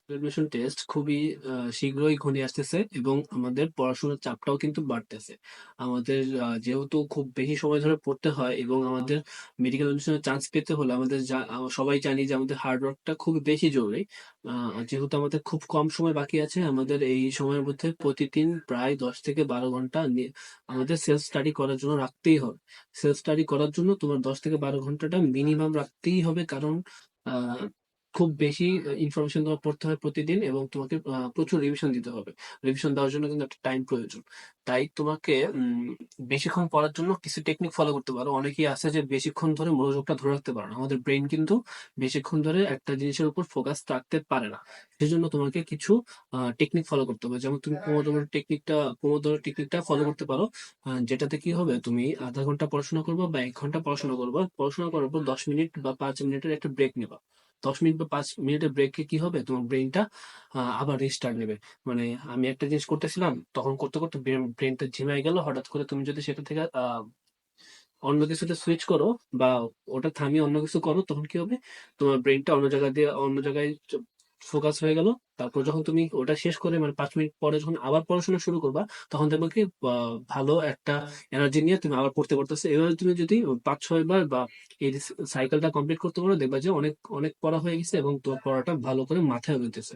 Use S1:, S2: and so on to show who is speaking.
S1: Admission test খুবই শীঘ্রই ঘনিয়ে আসতেছে এবং আমাদের পড়াশোনার চাপটাও কিন্তু বাড়তেছে। আমাদের যেহেতু খুব বেশি সময় ধরে পড়তে হয় এবং আমাদের মেডিকেল এডমিশনের চান্স পেতে হলে আমাদের সবাই জানি যে আমাদের হার্ড ওয়ার্কটা খুব বেশি জরুরি। যেহেতু আমাদের খুব কম সময় বাকি আছে, আমাদের এই সময়ের মধ্যে প্রতিদিন প্রায় 10 থেকে 12 ঘন্টা আমাদের সেলফ স্টাডি করার জন্য রাখতেই হবে। সেলফ স্টাডি করার জন্য তোমার 10 থেকে 12 ঘন্টাটা মিনিমাম রাখতেই হবে, কারণ আহ খুব বেশি ইনফরমেশন তোমার পড়তে হয় প্রতিদিন এবং তোমাকে প্রচুর রিভিশন দিতে হবে। রিভিশন দেওয়ার জন্য কিন্তু একটা টাইম প্রয়োজন। তাই তোমাকে বেশিক্ষণ পড়ার জন্য কিছু টেকনিক ফলো করতে পারো। অনেকেই আছে যে বেশিক্ষণ ধরে মনোযোগটা ধরে রাখতে পারে না। আমাদের ব্রেন কিন্তু বেশিক্ষণ ধরে একটা জিনিসের উপর ফোকাস রাখতে পারে না। সেজন্য তোমাকে কিছু টেকনিক ফলো করতে হবে। যেমন তুমি পোমোডোরো টেকনিকটা ফলো করতে পারো। যেটাতে কি হবে, তুমি আধা ঘন্টা পড়াশোনা করবা বা 1 ঘন্টা পড়াশোনা করবা, পড়াশোনা করার পর 10 মিনিট বা 5 মিনিটের একটা ব্রেক নেবা। 10 মিনিট বা 5 মিনিটের ব্রেকে কি হবে, তোমার ব্রেনটা আবার রিস্টার্ট নেবে। মানে আমি একটা জিনিস করতেছিলাম, তখন করতে করতে ব্রেনটা ঝিমাই গেল, হঠাৎ করে তুমি যদি সেটা থেকে অন্য কিছুতে সুইচ করো বা ওটা থামিয়ে অন্য কিছু করো, তখন কি হবে, তোমার ব্রেনটা অন্য জায়গায় ফোকাস হয়ে গেল। তারপর যখন তুমি ওটা শেষ করে মানে 5 মিনিট পরে যখন আবার পড়াশোনা শুরু করবা, তখন দেখবে কি ভালো একটা এনার্জি নিয়ে তুমি আবার পড়তে পারতেছো। এভাবে তুমি যদি 5-6 বার বা এই সাইকেলটা কমপ্লিট করতে পারো, দেখবা যে অনেক অনেক পড়া হয়ে গেছে এবং তোমার পড়াটা ভালো করে মাথায় হইতেছে।